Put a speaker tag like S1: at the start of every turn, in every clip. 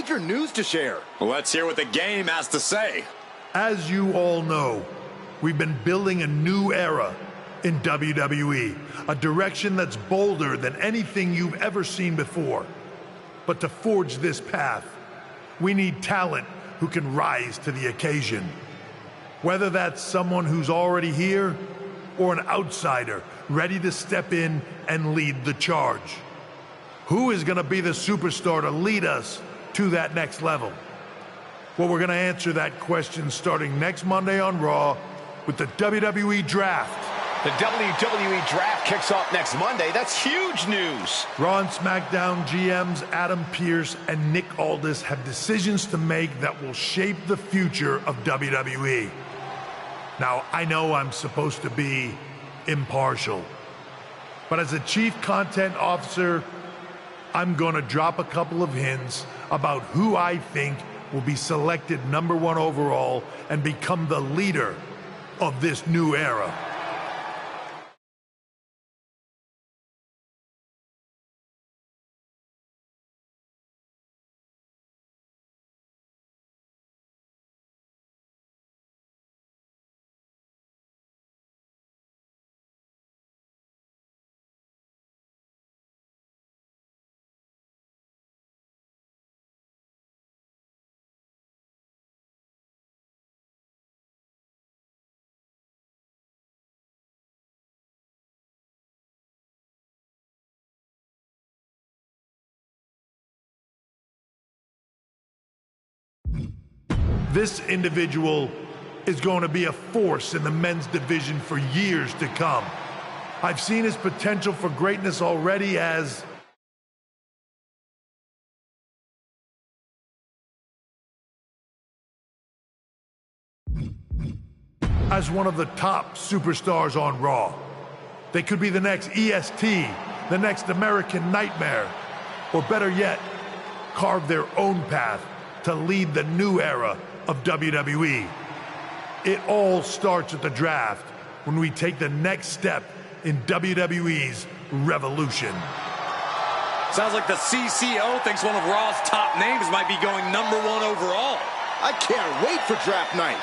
S1: major news to share.
S2: Let's hear what the game has to say.
S3: As you all know, we've been building a new era in WWE, a direction that's bolder than anything you've ever seen before. But to forge this path, we need talent who can rise to the occasion. Whether that's someone who's already here or an outsider ready to step in and lead the charge. Who is going to be the superstar to lead us to that next level? Well, we're going to answer that question starting next Monday on Raw with the WWE Draft.
S1: The WWE Draft kicks off next Monday. That's huge news.
S3: Raw and SmackDown GMs Adam Pearce and Nick Aldis have decisions to make that will shape the future of WWE. Now, I know I'm supposed to be impartial, but as a chief content officer, I'm going to drop a couple of hints about who I think will be selected #1 overall and become the leader of this new era. This individual is going to be a force in the men's division for years to come. I've seen his potential for greatness already as one of the top superstars on Raw. They could be the next EST, the next American Nightmare, or better yet, carve their own path to lead the new era of WWE. It all starts at the draft when we take the next step in WWE's revolution.
S2: Sounds like the CCO thinks one of Raw's top names might be going #1 overall.
S1: I can't wait for draft night.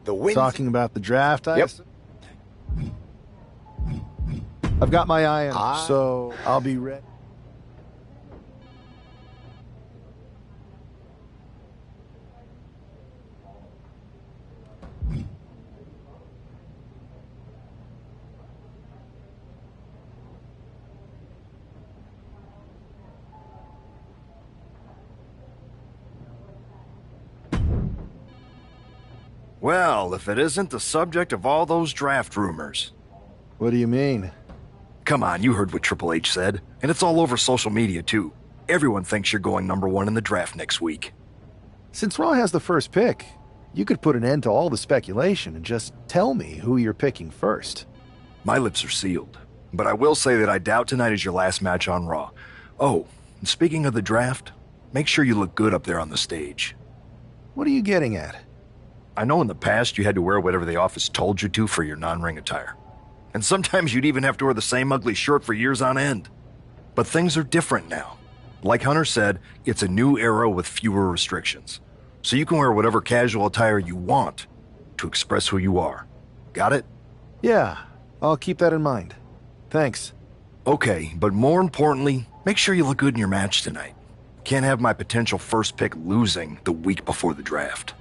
S1: The win.
S4: Talking about the draft,
S1: Yep.
S4: I've got my eye on it, so I'll be ready.
S5: Well, if it isn't the subject of all those draft rumors.
S4: What do you mean?
S5: Come on, you heard what Triple H said. And it's all over social media, too. Everyone thinks you're going #1 in the draft next week.
S4: Since Raw has the first pick, you could put an end to all the speculation and just tell me who you're picking first.
S5: My lips are sealed. But I will say that I doubt tonight is your last match on Raw. Oh, and speaking of the draft, make sure you look good up there on the stage.
S4: What are you getting at?
S5: I know in the past you had to wear whatever the office told you to for your non-ring attire. And sometimes you'd even have to wear the same ugly shirt for years on end. But things are different now. Like Hunter said, it's a new era with fewer restrictions. So you can wear whatever casual attire you want to express who you are. Got it?
S4: Yeah, I'll keep that in mind. Thanks.
S5: Okay, but more importantly, make sure you look good in your match tonight. Can't have my potential first pick losing the week before the draft.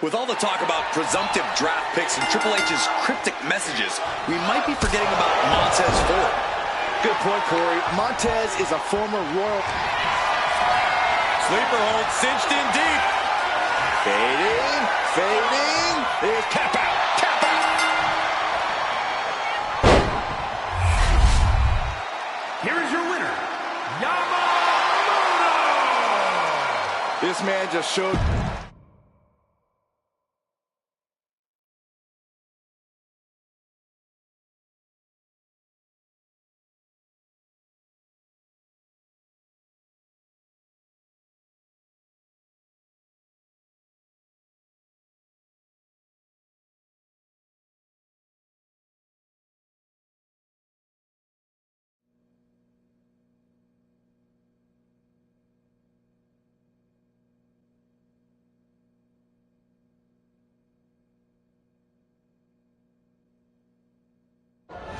S2: With all the talk about presumptive draft picks and Triple H's cryptic messages, we might be forgetting about Montez Ford.
S1: Good point, Corey. Montez is a former Royal.
S2: Sleeper hold cinched in deep.
S1: Fading. There's tap out.
S6: Here is your winner, Yamamoto!
S1: This man just showed.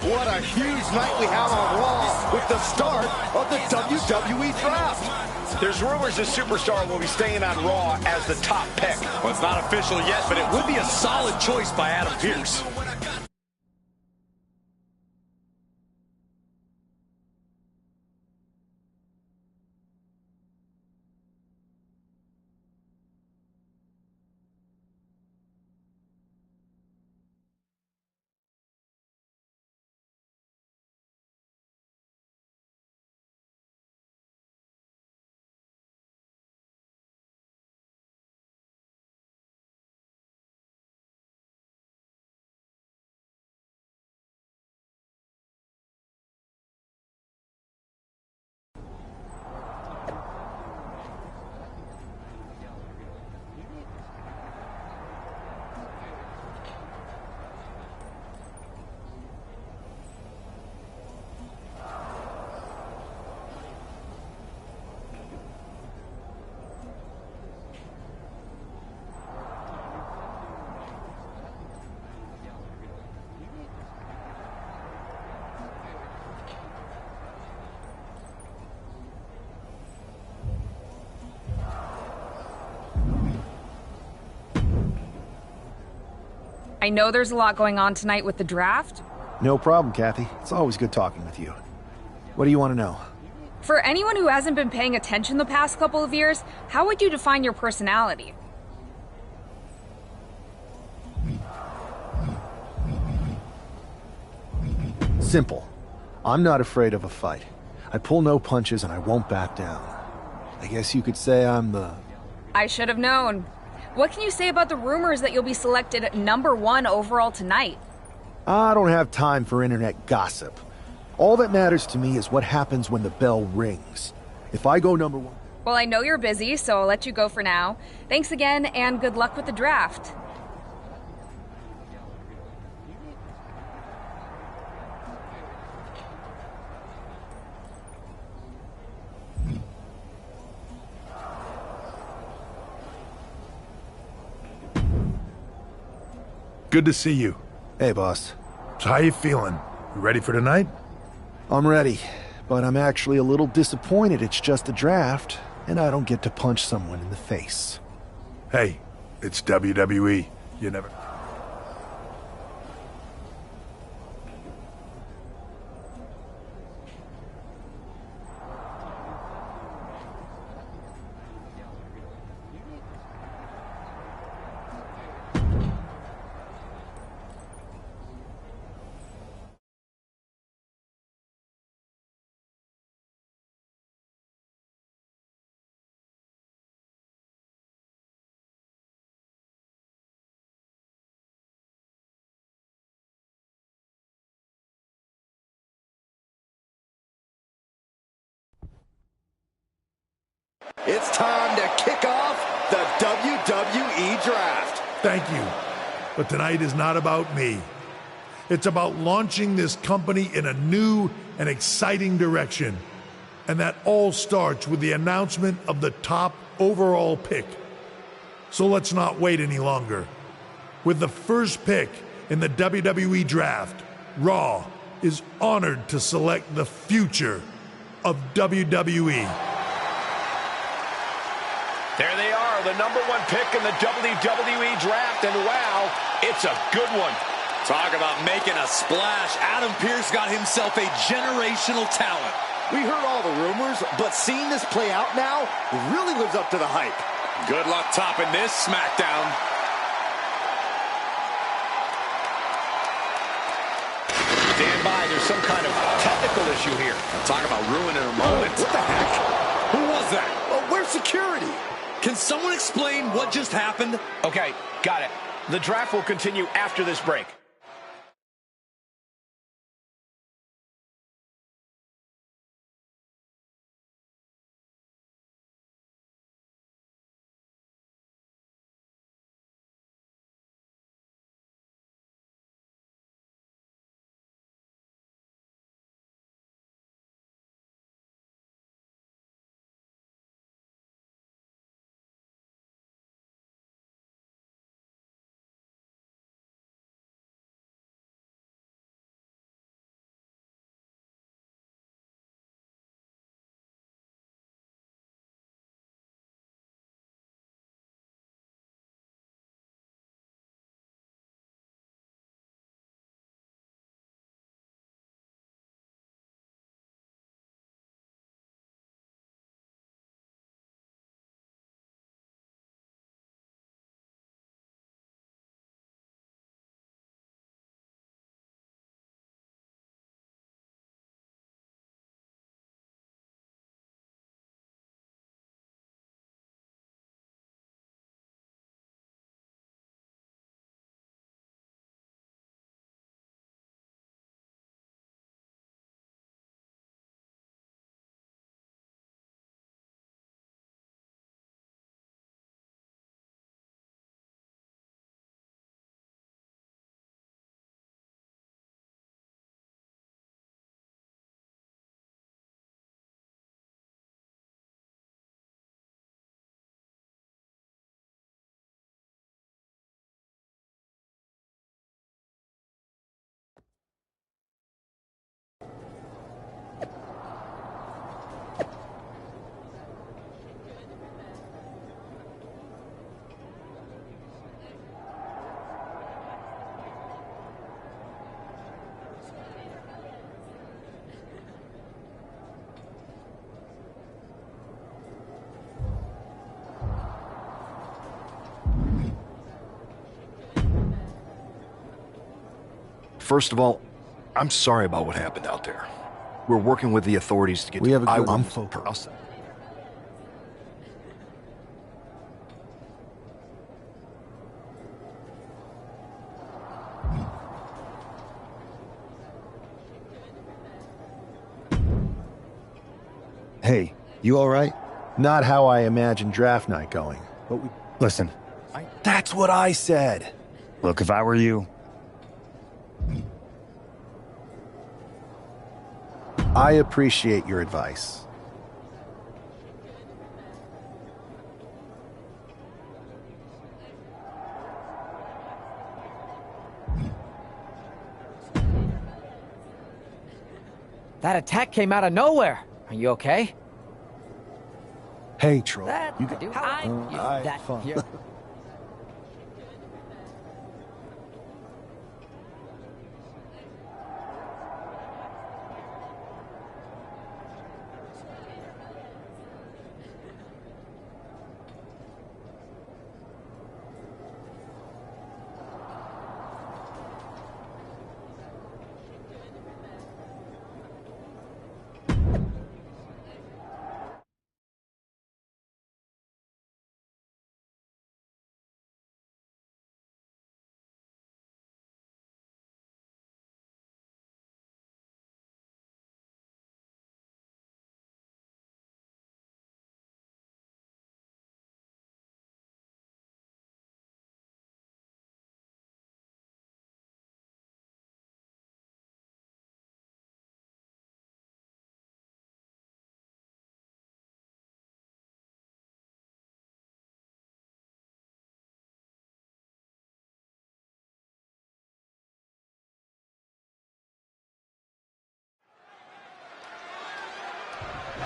S1: What a huge night we have on Raw with the start of the WWE Draft. There's rumors this superstar will be staying on Raw as the top pick.
S2: Well, it's not official yet, but it would be a solid choice by Adam Pearce.
S7: I know there's a lot going on tonight with the draft.
S4: No problem, Kathy. It's always good talking with you. What do you want to know?
S7: For anyone who hasn't been paying attention the past couple of years, how would you define your personality?
S4: Simple. I'm not afraid of a fight. I pull no punches and I won't back down. I guess you could say I'm the...
S7: I should have known. What can you say about the rumors that you'll be selected #1 overall tonight?
S4: I don't have time for internet gossip. All that matters to me is what happens when the bell rings. If I go #1...
S7: Well, I know you're busy, so I'll let you go for now. Thanks again, and good luck with the draft.
S3: Good to see you.
S4: Hey, boss.
S3: So how you feeling? You ready for tonight?
S4: I'm ready, but I'm actually a little disappointed it's just a draft, and I don't get to punch someone in the face.
S3: Hey, it's WWE. You never...
S1: It's time to kick off the WWE Draft.
S3: Thank you. But tonight is not about me. It's about launching this company in a new and exciting direction. And that all starts with the announcement of the top overall pick. So let's not wait any longer. With the first pick in the WWE Draft, Raw is honored to select the future of WWE.
S1: There they are, are the #1 pick in the WWE Draft, and wow, it's a good one.
S2: Talk about making a splash. Adam Pearce got himself a generational talent.
S1: We heard all the rumors, but seeing this play out now really lives up to the hype.
S2: Good luck topping this SmackDown.
S1: Stand by, there's some kind of technical issue here.
S2: Talk about ruining a moment.
S1: What the heck?
S2: Who was that?
S1: Oh, where's security?
S2: Can someone explain what just happened?
S1: Okay, got it. The draft will continue after this break.
S5: First of all, I'm sorry about what happened out there. We're working with the authorities to get
S4: We have a good
S5: I'm
S4: focus.
S8: Hey, you all right?
S4: Not how I imagined draft night going. But we...
S8: Listen,
S4: That's what I said.
S8: look, if I were you,
S4: I appreciate your advice.
S9: That attack came out of nowhere. Are you okay?
S4: Hey, Troll.
S9: That
S4: You got...
S9: do I?
S4: Alright,
S9: That
S4: fine.
S9: here.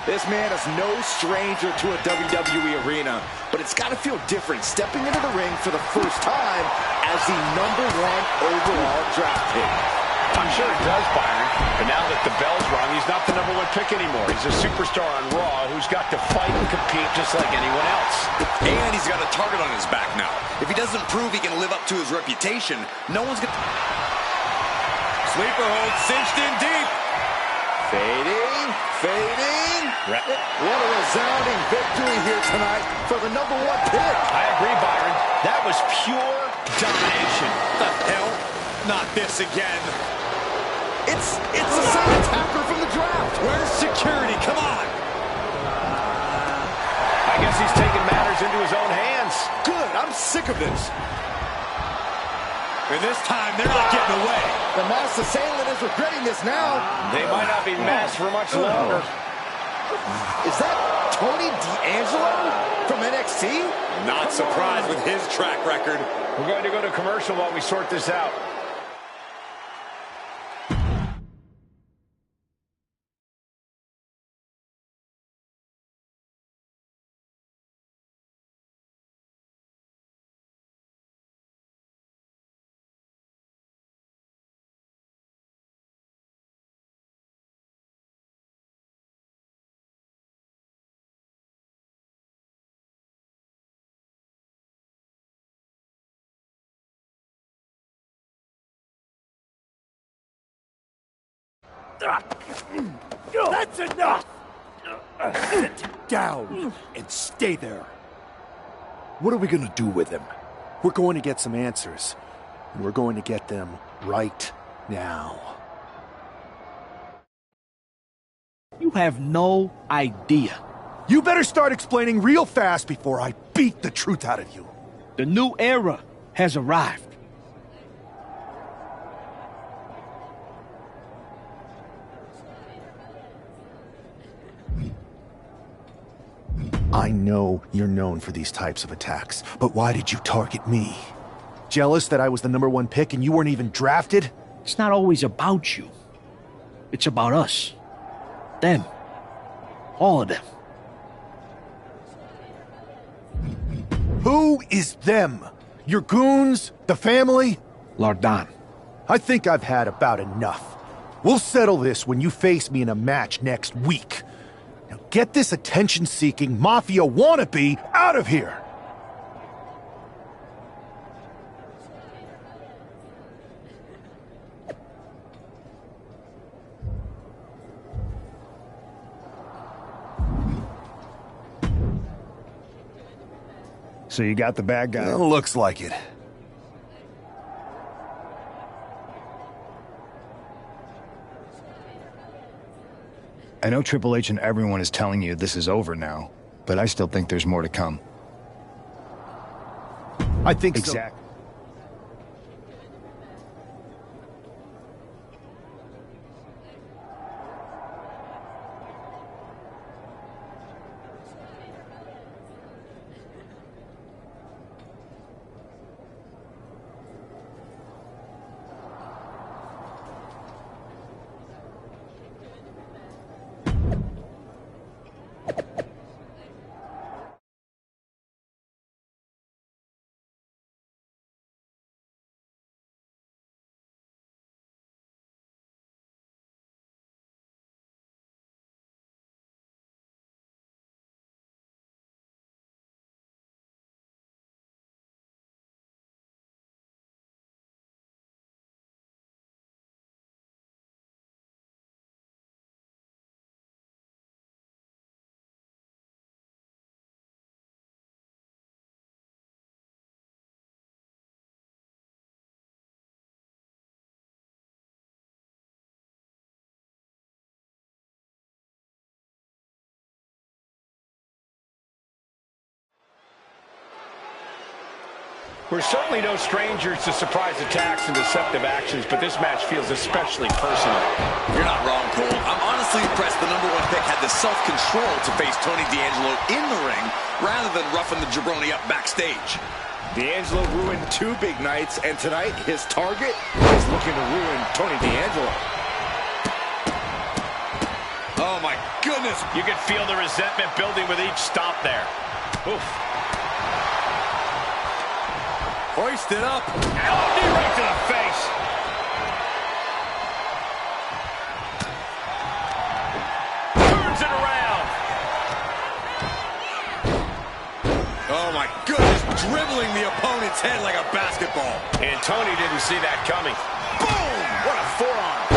S1: This man is no stranger to a WWE arena, but it's got to feel different stepping into the ring for the first time as the #1 overall draft pick.
S6: I'm sure it does, Byron, but now that the bell's rung, he's not the #1 pick anymore. He's a superstar on Raw who's got to fight and compete just like anyone else.
S2: And he's got a target on his back now. If he doesn't prove he can live up to his reputation, no one's going to... Sleeper hold cinched in deep.
S1: Fading, fading. What a resounding victory here tonight for the #1 pick.
S6: I agree, Byron. That was pure domination.
S2: What the hell? Not this again.
S1: It's the same attacker from the draft.
S2: Where's security? Come on.
S6: I guess he's taking matters into his own hands.
S1: Good, I'm sick of this.
S2: And this time, they're not getting away.
S1: The masked assailant is regretting this now.
S6: They might not be masked for much longer.
S1: Is that Tony D'Angelo from NXT?
S2: Not surprised with his track record.
S6: We're going to go to commercial while we sort this out.
S10: That's enough! Sit down and stay there.
S4: What are we gonna do with him? We're going to get some answers. And we're going to get them right now.
S10: You have no idea. You better start explaining real fast before I beat the truth out of you. The new era has arrived.
S4: I know you're known for these types of attacks, but why did you target me? Jealous that I was the #1 pick and you weren't even drafted?
S10: It's not always about you. It's about us. Them. All of them.
S4: Who is them? Your goons? The family?
S10: Lardan.
S4: I think I've had about enough. We'll settle this when you face me in a match next week. Now get this attention-seeking mafia wannabe out of here!
S8: So you got the bad guy?
S4: Well, looks like it.
S8: I know Triple H and everyone is telling you this is over now, but I still think there's more to come.
S4: I think
S8: exactly.
S6: We're certainly no strangers to surprise attacks and deceptive actions, but this match feels especially personal.
S2: You're not wrong, Cole. I'm honestly impressed the #1 pick had the self-control to face Tony D'Angelo in the ring rather than roughing the jabroni up backstage.
S1: D'Angelo ruined 2 big nights, and tonight his target is looking to ruin Tony D'Angelo.
S2: Oh, my goodness.
S6: You can feel the resentment building with each stop there. Oof.
S2: Hoisted up.
S6: Oh, knee right to the face. Turns it around.
S2: Oh, my goodness. Dribbling the opponent's head like a basketball.
S6: And Tony didn't see that coming.
S2: Boom! What a forearm.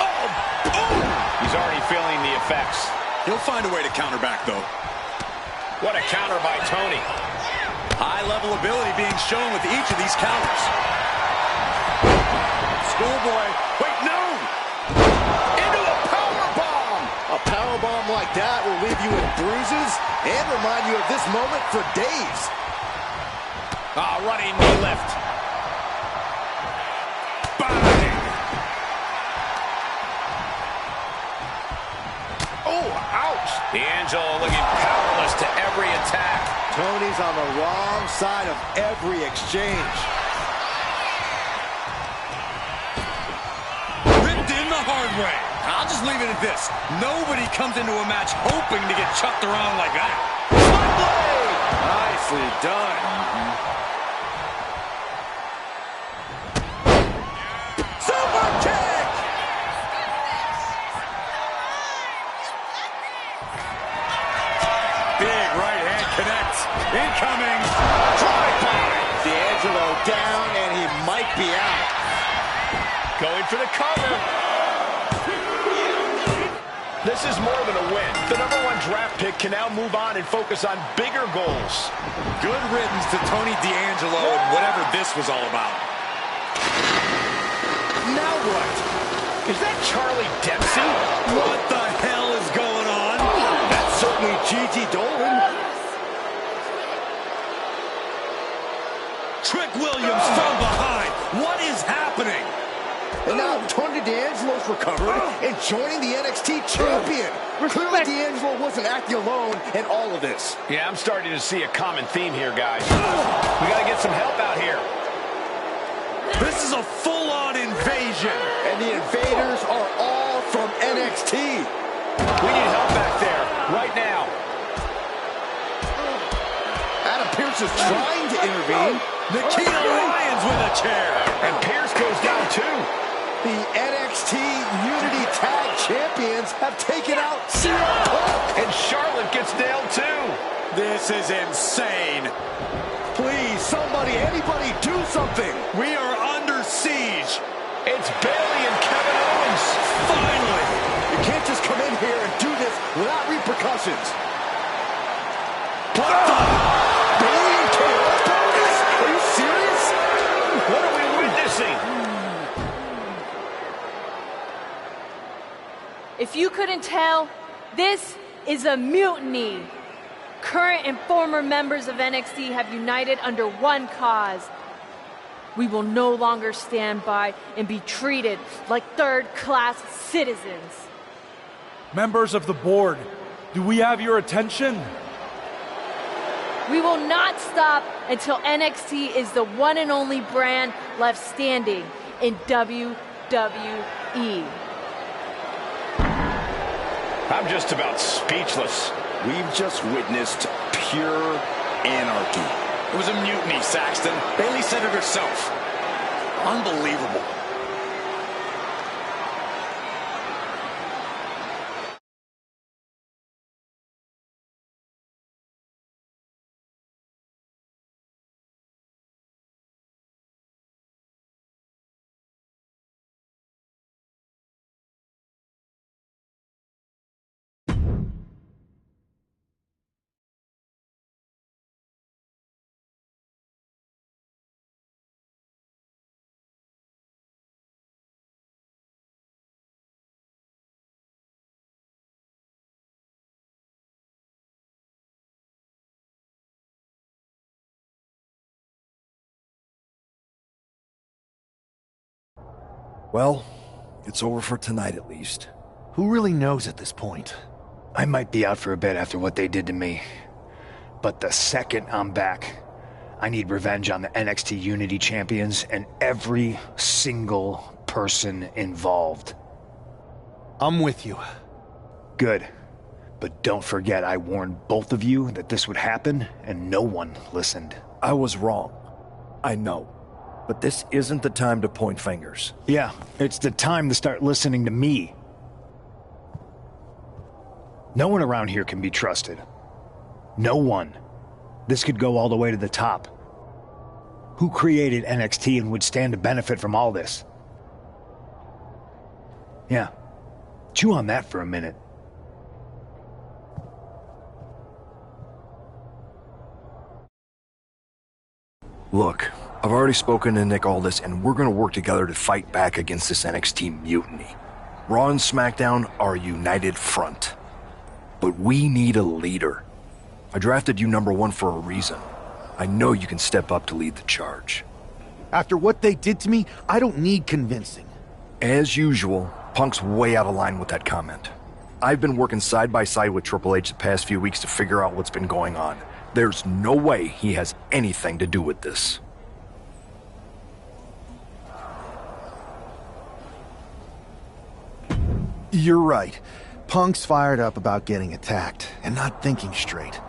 S2: Oh, boom!
S6: He's already feeling the effects.
S2: He'll find a way to counter back, though.
S6: What a counter by Tony.
S2: High-level ability being shown with each of these counters. Schoolboy. Wait, no!
S1: Into a powerbomb! A powerbomb like that will leave you with bruises and remind you of this moment for days.
S6: Running knee lift.
S2: Bang!
S1: Oh, ouch!
S6: D'Angelo looking powerless to every attack.
S1: Tony's on the wrong side of every exchange.
S2: Ripped in the hard way. I'll just leave it at this. Nobody comes into a match hoping to get chucked around like that.
S1: Nicely done. Super kick!
S2: Big right hand connects. Incoming.
S1: Drive-by. D'Angelo down, and he might be out.
S6: Going for the cover. This is more than a win. The #1 draft pick can now move on and focus on bigger goals.
S2: Good riddance to Tony D'Angelo and whatever this was all about.
S1: Now what?
S6: Is that Charlie Dempsey?
S2: What the hell is going on?
S1: That's certainly Gigi Dolan.
S2: Trick Williams from behind. What is happening?
S1: And now Tony D'Angelo's recovered and joining the NXT champion. Clearly D'Angelo wasn't acting alone in all of this.
S6: Yeah, I'm starting to see a common theme here, guys. We got to get some help out here.
S2: This is a full-on invasion.
S1: And the invaders are all from NXT.
S6: We need help back there, right now.
S1: Adam Pearce is trying to intervene.
S2: Nikita Lyons with a chair.
S6: And Pearce goes down too.
S1: The NXT Unity Tag Champions have taken out CM Punk.
S6: And Charlotte gets nailed too.
S2: This is insane.
S1: Please, somebody, anybody, do something.
S2: We are under siege.
S6: It's Bayley and Kevin Owens.
S2: Finally.
S1: You can't just come in here and do this without repercussions.
S2: What the?
S1: Bayley and KO? Are you serious?
S6: What are we witnessing?
S11: If you couldn't tell, this is a mutiny. Current and former members of NXT have united under one cause. We will no longer stand by and be treated like third-class citizens.
S10: Members of the board, do we have your attention?
S11: We will not stop until NXT is the one and only brand left standing in WWE.
S6: I'm just about speechless.
S2: We've just witnessed pure anarchy. It was a mutiny, Saxton. Bayley said it herself. Unbelievable.
S5: Well, it's over for tonight at least.
S4: Who really knows at this point?
S8: I might be out for a bit after what they did to me. But the second I'm back, I need revenge on the NXT Unity Champions and every single person involved.
S4: I'm with you.
S8: Good. But don't forget I warned both of you that this would happen, and no one listened.
S5: I was wrong. I know. But this isn't the time to point fingers.
S8: Yeah, it's the time to start listening to me. No one around here can be trusted. No one. This could go all the way to the top. Who created NXT and would stand to benefit from all this? Yeah. Chew on that for a minute.
S5: Look, I've already spoken to Nick Aldis, and we're gonna work together to fight back against this NXT mutiny. Raw and SmackDown are a united front. But we need a leader. I drafted you #1 for a reason. I know you can step up to lead the charge.
S4: After what they did to me, I don't need convincing.
S5: As usual, Punk's way out of line with that comment. I've been working side by side with Triple H the past few weeks to figure out what's been going on. There's no way he has anything to do with this.
S4: You're right. Punk's fired up about getting attacked and not thinking straight.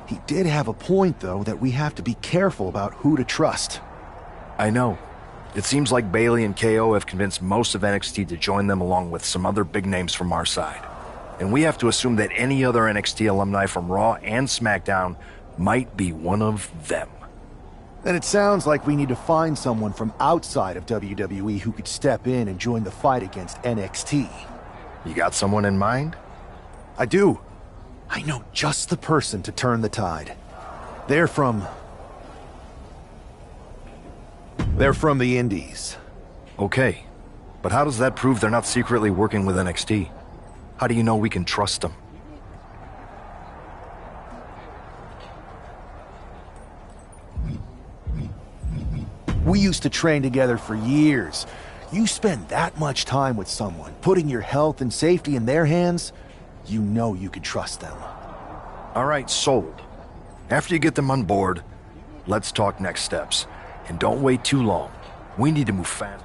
S4: He did have a point, though, that we have to be careful about who to trust.
S5: I know. It seems like Bayley and KO have convinced most of NXT to join them along with some other big names from our side. And we have to assume that any other NXT alumni from Raw and SmackDown might be one of them.
S4: Then it sounds like we need to find someone from outside of WWE who could step in and join the fight against NXT.
S5: You got someone in mind?
S4: I do. I know just the person to turn the tide. They're from the Indies.
S5: Okay, but how does that prove they're not secretly working with NXT? How do you know we can trust them?
S4: We used to train together for years. You spend that much time with someone, putting your health and safety in their hands, you know you can trust them.
S5: All right, sold. After you get them on board, let's talk next steps. And don't wait too long. We need to move fast.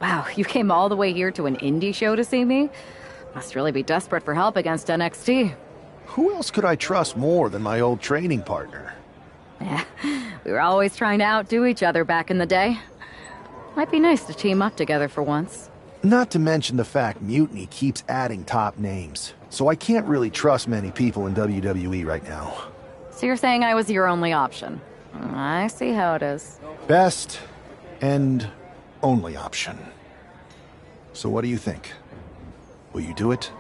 S12: Wow, you came all the way here to an indie show to see me? Must really be desperate for help against NXT.
S4: Who else could I trust more than my old training partner?
S12: Yeah, we were always trying to outdo each other back in the day. Might be nice to team up together for once.
S4: Not to mention the fact Mutiny keeps adding top names, so I can't really trust many people in WWE right now.
S12: So you're saying I was your only option? I see how it is.
S4: Best and only option. So what do you think? Will you do it?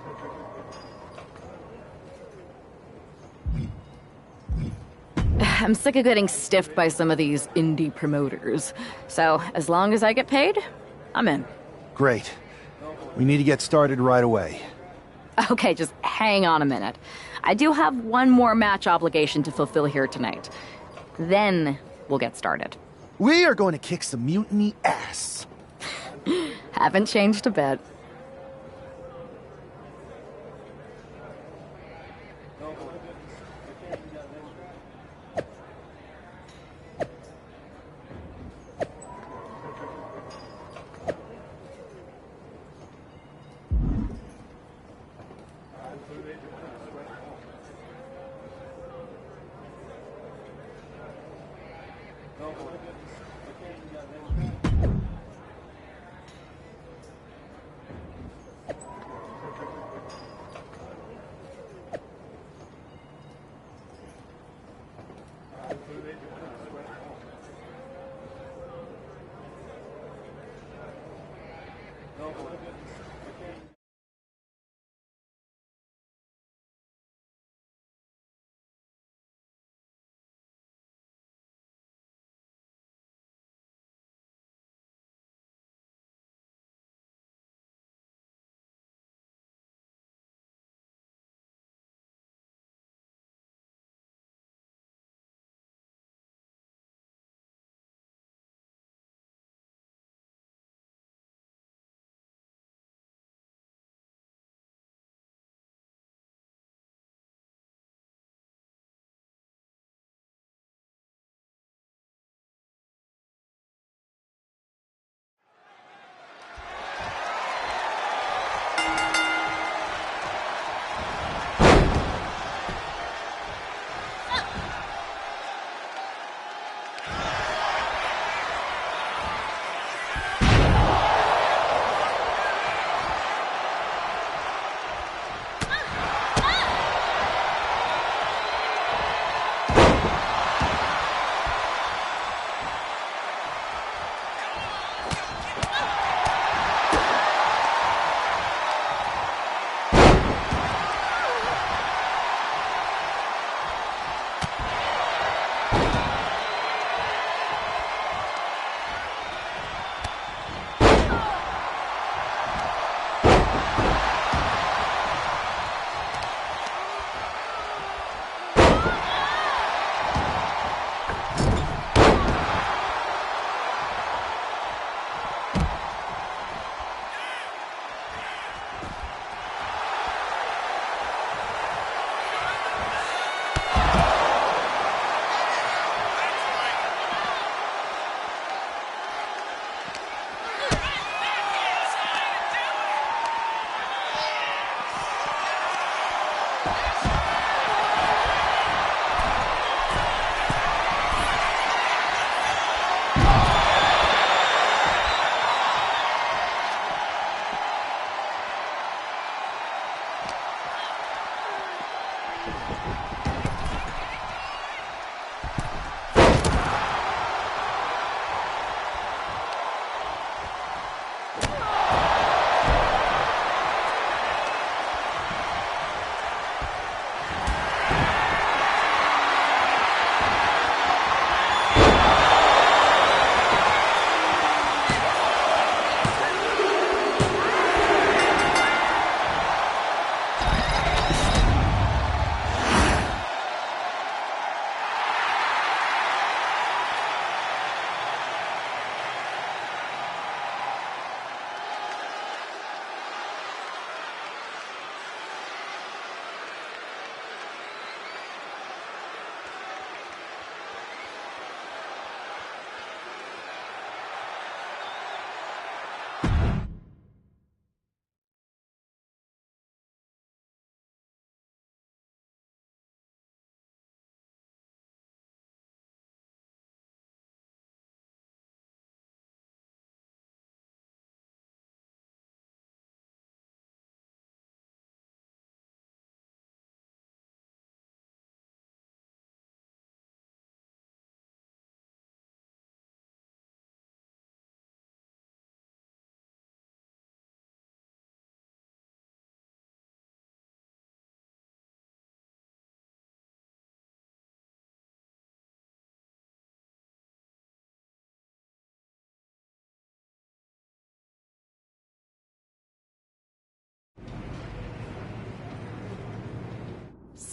S12: I'm sick of getting stiffed by some of these indie promoters. So, as long as I get paid, I'm in.
S4: Great. We need to get started right away.
S12: Okay, just hang on a minute. I do have one more match obligation to fulfill here tonight. Then, we'll get started.
S4: We are going to kick some Mutiny ass.
S12: Haven't changed a bit.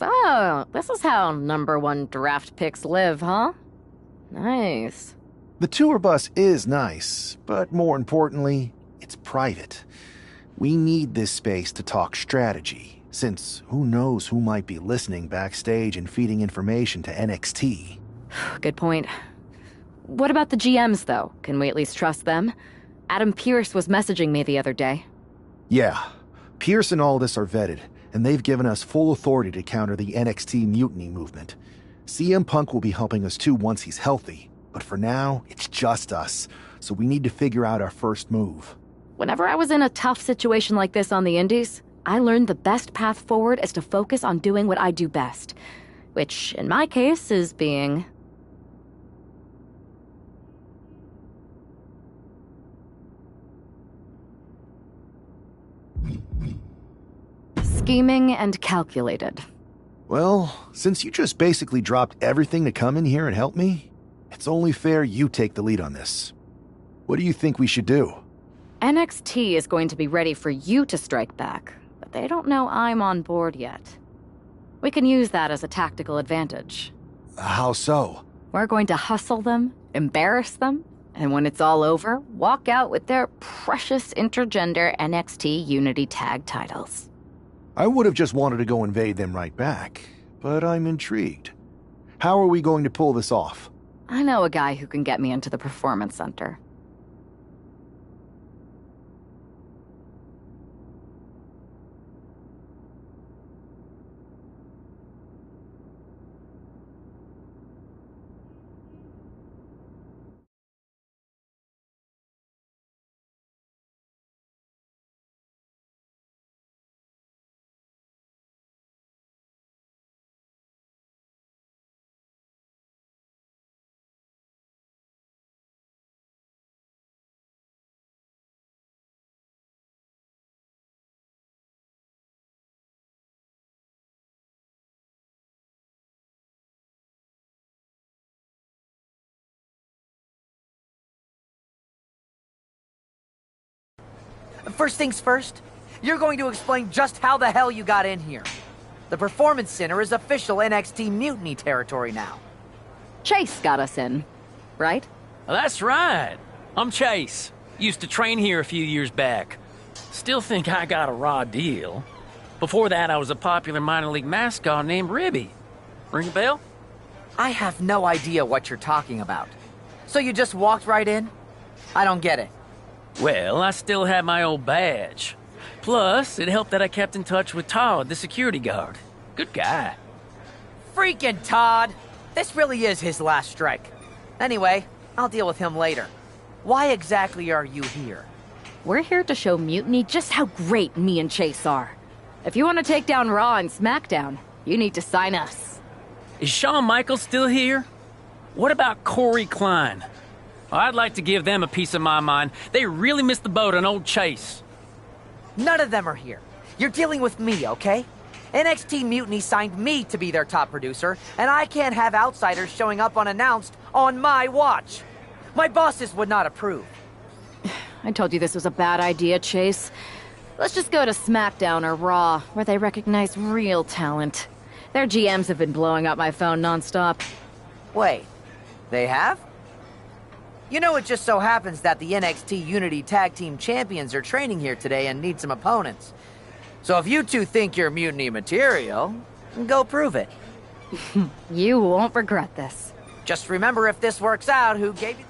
S12: So, this is how #1 draft picks live, huh? Nice.
S4: The tour bus is nice, but more importantly, it's private. We need this space to talk strategy, since who knows who might be listening backstage and feeding information to NXT.
S12: Good point. What about the GMs, though? Can we at least trust them? Adam Pearce was messaging me the other day.
S4: Yeah, Pierce and Aldis are vetted, and they've given us full authority to counter the NXT mutiny movement. CM Punk will be helping us too once he's healthy, but for now, it's just us, so we need to figure out our first move.
S12: Whenever I was in a tough situation like this on the Indies, I learned the best path forward is to focus on doing what I do best, which, in my case, is being... scheming and calculated.
S4: Well, since you just basically dropped everything to come in here and help me, it's only fair you take the lead on this. What do you think we should do?
S12: NXT is going to be ready for you to strike back, but they don't know I'm on board yet. We can use that as a tactical advantage.
S4: How so?
S12: We're going to hustle them, embarrass them, and when it's all over, walk out with their precious intergender NXT Unity Tag titles.
S4: I would have just wanted to go invade them right back, but I'm intrigued. How are we going to pull this off?
S12: I know a guy who can get me into the Performance Center.
S9: First things first, you're going to explain just how the hell you got in here. The Performance Center is official NXT Mutiny territory now.
S12: Chase got us in, right?
S13: That's right. I'm Chase. Used to train here a few years back. Still think I got a raw deal. Before that, I was a popular minor league mascot named Ribby. Ring a bell?
S9: I have no idea what you're talking about. So you just walked right in? I don't get it.
S13: Well, I still had my old badge. Plus, it helped that I kept in touch with Todd, the security guard. Good guy.
S9: Freaking Todd! This really is his last strike. Anyway, I'll deal with him later. Why exactly are you here?
S12: We're here to show Mutiny just how great me and Chase are. If you want to take down Raw and SmackDown, you need to sign us.
S13: Is Shawn Michaels still here? What about Corey Klein? I'd like to give them a piece of my mind. They really missed the boat on old Chase.
S9: None of them are here. You're dealing with me, okay? NXT Mutiny signed me to be their top producer, and I can't have outsiders showing up unannounced on my watch. My bosses would not approve.
S12: I told you this was a bad idea, Chase. Let's just go to SmackDown or Raw, where they recognize real talent. Their GMs have been blowing up my phone nonstop.
S9: Wait, they have? You know, it just so happens that the NXT Unity Tag Team Champions are training here today and need some opponents. So if you two think you're Mutiny material, go prove it.
S12: You won't regret this.
S9: Just remember, if this works out, who gave you...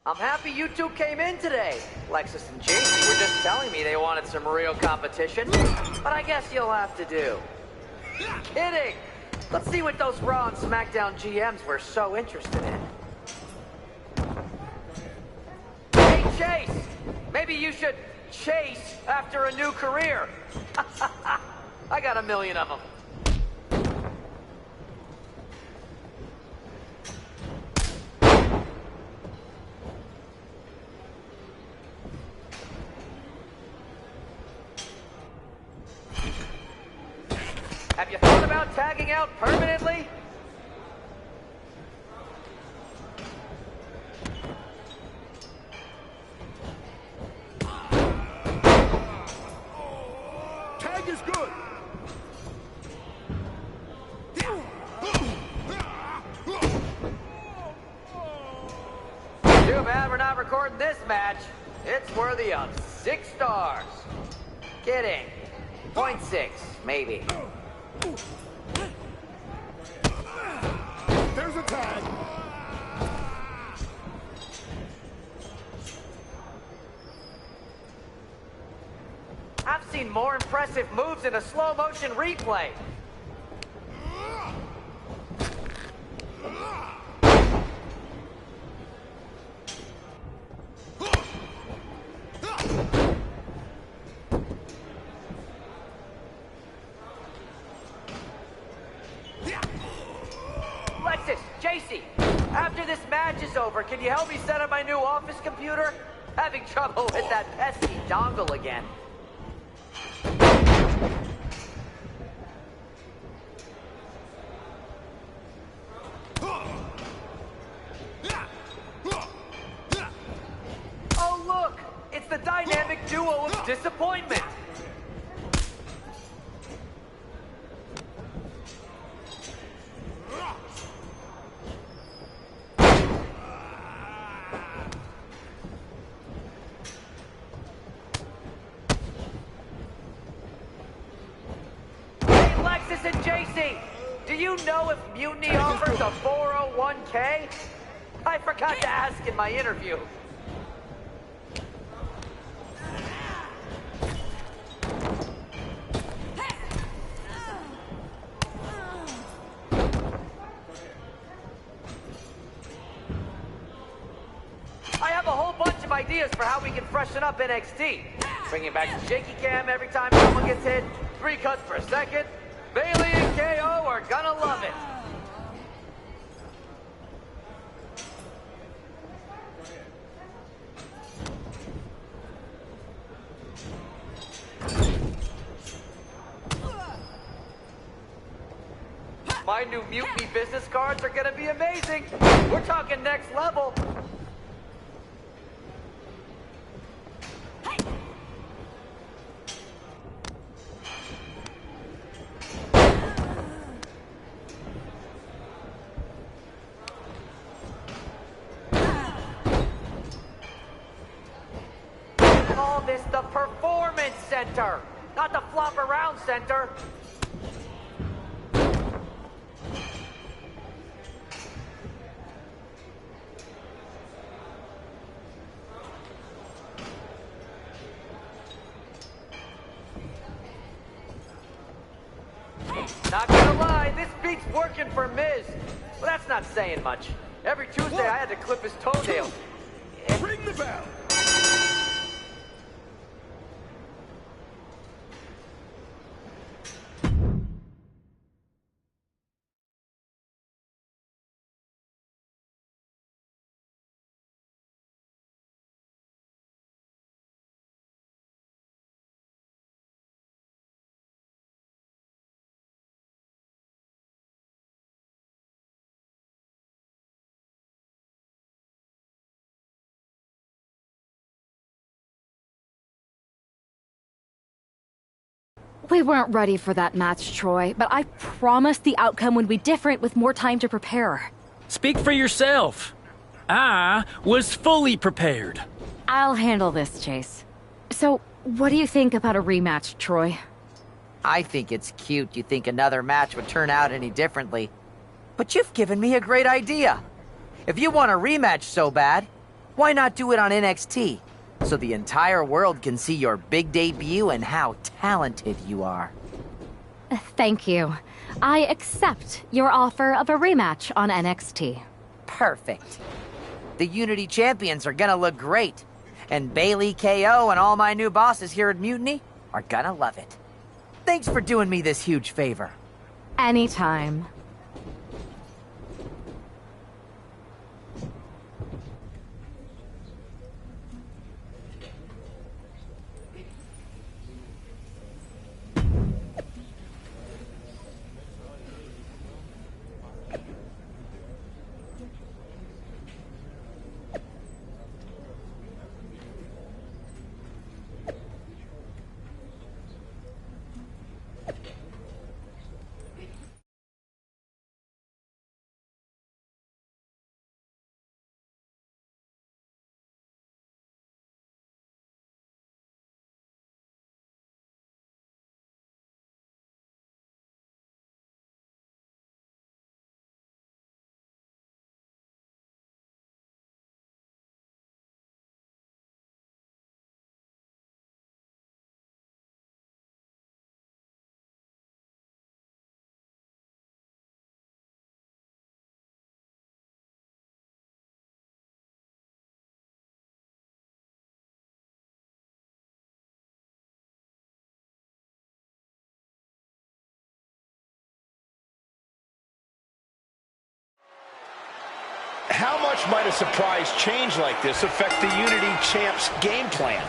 S9: I'm happy you two came in today. Lexus and JC were just telling me they wanted some real competition, but I guess you'll have to do. Kidding! Let's see what those Raw and SmackDown GMs were so interested in. Hey, Chase! Maybe you should chase after a new career. I got a million of them. Have you thought about tagging out permanently?
S3: Tag is good.
S9: Too bad we're not recording this match. It's worthy of 6 stars. Kidding. 0.6, maybe.
S3: There's a tag.
S9: I've seen more impressive moves in a slow-motion replay. Lexus, JC, after this match is over, can you help me set up my new office computer? Having trouble with that pesky dongle again. Oh look, it's the dynamic duo of disappointment. Lexus and JC, do you know if Mutiny offers a 401k? I forgot to ask in my interview. I have a whole bunch of ideas for how we can freshen up NXT. Bringing back the shaky cam every time someone gets hit, 3 cuts per second. Bailey and KO are gonna love it. My new Mutiny business cards are gonna be amazing. We're talking next level. Call this the Performance Center, not the Flop Around Center. Not gonna lie, this beat's working for Miz. Well, that's not saying much. Every Tuesday I had to clip his toenails.
S3: Ring the bell.
S12: We weren't ready for that match, Troy, but I promise the outcome would be different with more time to prepare.
S13: Speak for yourself. I was fully prepared.
S12: I'll handle this, Chase. So, what do you think about a rematch, Troy?
S9: I think it's cute you think another match would turn out any differently. But you've given me a great idea. If you want a rematch so bad, why not do it on NXT? So the entire world can see your big debut and how talented you are.
S12: Thank you. I accept your offer of a rematch on NXT.
S9: Perfect. The Unity Champions are gonna look great. And Bailey, KO, and all my new bosses here at Mutiny are gonna love it. Thanks for doing me this huge favor.
S12: Anytime.
S6: how much might a surprise change like this affect the Unity Champ's game plan?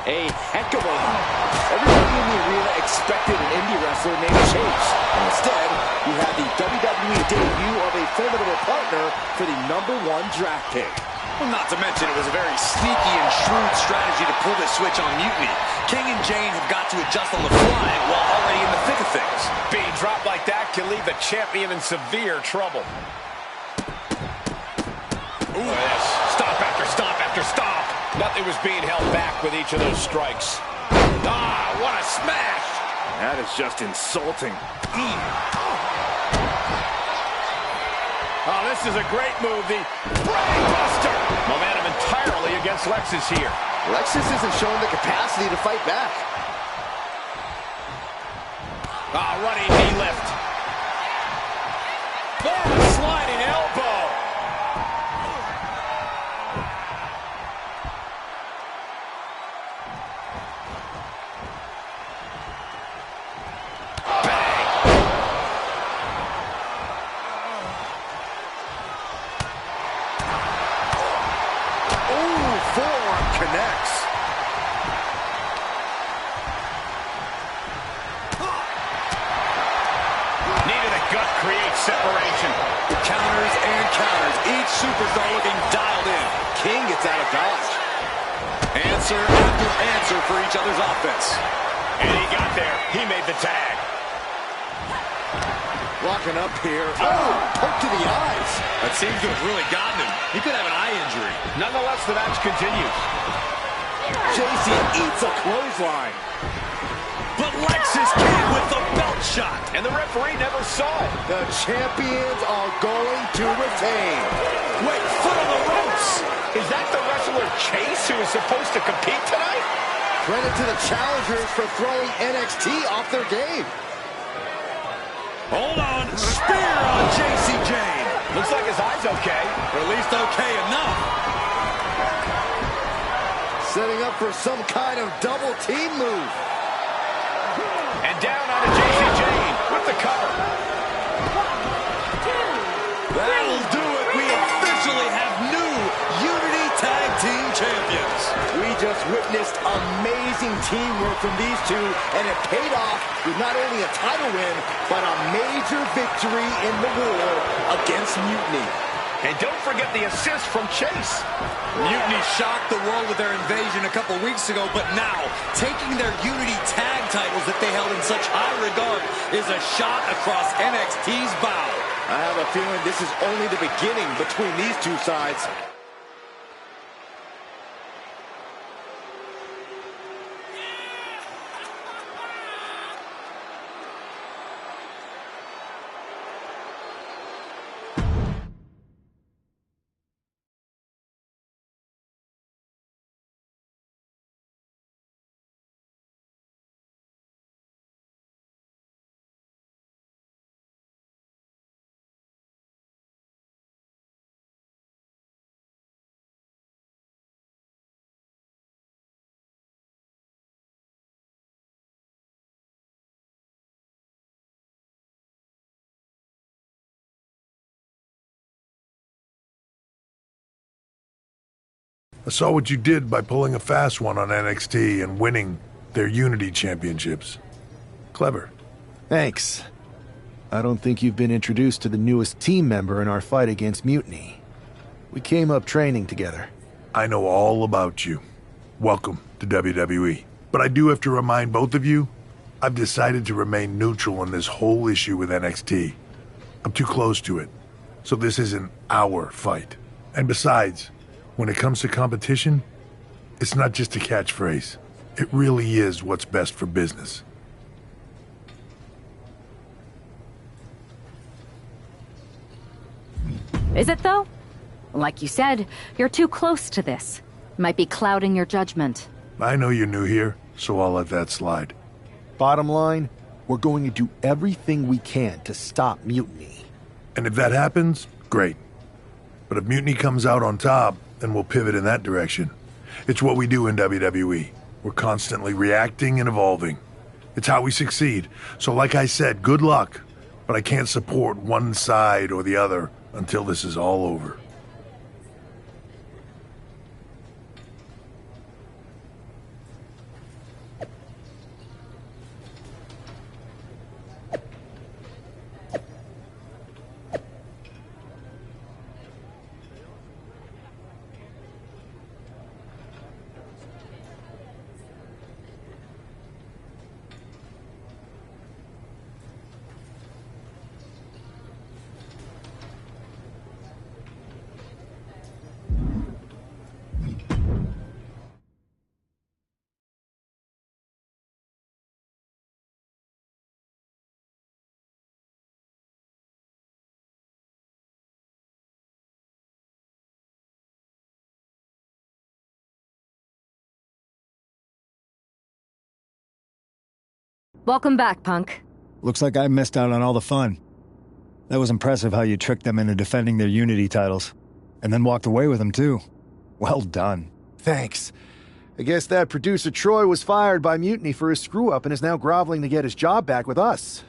S1: A heck of a one. Everybody in the arena expected an indie wrestler named Chase. And instead, you had the WWE debut of a formidable partner for the #1 draft pick.
S2: Well, not to mention it was a very sneaky and shrewd strategy to pull this switch on Mutiny. King and Jane have got to adjust on the fly while already in the thick of things.
S6: Being dropped like that can leave the champion in severe trouble. Ooh, yes. Stomp after stomp after stomp. Nothing was being held back with each of those strikes. Ah, what a smash!
S1: That is just insulting.
S6: Oh, this is a great move. The brainbuster. Momentum entirely against Lexus here.
S1: Lexus isn't showing the capacity to fight back.
S6: Ah, running knee lift. Oh, sliding elbow.
S1: Connects.
S6: Knee to the gut creates separation.
S2: Counters and counters. Each superstar looking dialed in.
S1: King gets out of dodge.
S2: Answer after answer for each other's offense.
S6: And he got there. He made the tag.
S1: Locking up here. Oh, hook to the eyes.
S2: That seems to have really gotten him. He could have an eye injury.
S6: Nonetheless, the match continues.
S1: JC eats a clothesline.
S2: But Lexus came with the belt shot.
S6: And the referee never saw it.
S1: The champions are going to retain.
S6: Wait, foot on the ropes. Is that the wrestler Chase who is supposed to compete tonight?
S1: Credit to the challengers for throwing NXT off their game.
S2: Hold on. Spear on JC Jane.
S6: Looks like his eye's okay.
S2: Or at least okay enough.
S1: Setting up for some kind of double team move.
S6: And down onto JC Jane with the cover.
S2: 1, 2, 3. That'll do it. We officially have new Unity Tag Team Champions.
S1: We just witnessed amazing teamwork from these two, and it paid off with not only a title win, but a major victory in the war against Mutiny.
S6: And don't forget the assist from Chase.
S2: Mutiny shocked the world with their invasion a couple weeks ago, but now, taking their Unity tag titles that they held in such high regard is a shot across NXT's bow.
S1: I have a feeling this is only the beginning between these two sides.
S3: I saw what you did by pulling a fast one on NXT and winning their Unity championships. Clever.
S4: Thanks. I don't think you've been introduced to the newest team member in our fight against Mutiny. We came up training together.
S3: I know all about you. Welcome to WWE. But I do have to remind both of you, I've decided to remain neutral in this whole issue with NXT. I'm too close to it, so this isn't our fight. And besides, when it comes to competition, it's not just a catchphrase. It really is what's best for business.
S12: Is it, though? Like you said, you're too close to this. Might be clouding your judgment.
S3: I know you're new here, so I'll let that slide.
S4: Bottom line, we're going to do everything we can to stop Mutiny.
S3: And if that happens, great. But if Mutiny comes out on top, then we'll pivot in that direction. It's what we do in WWE. We're constantly reacting and evolving. It's how we succeed. So like I said, good luck. But I can't support one side or the other until this is all over.
S12: Welcome back, Punk.
S8: Looks like I missed out on all the fun. That was impressive how you tricked them into defending their Unity titles. And then walked away with them, too. Well done.
S4: Thanks. I guess that producer Troy was fired by Mutiny for his screw-up and is now groveling to get his job back with us.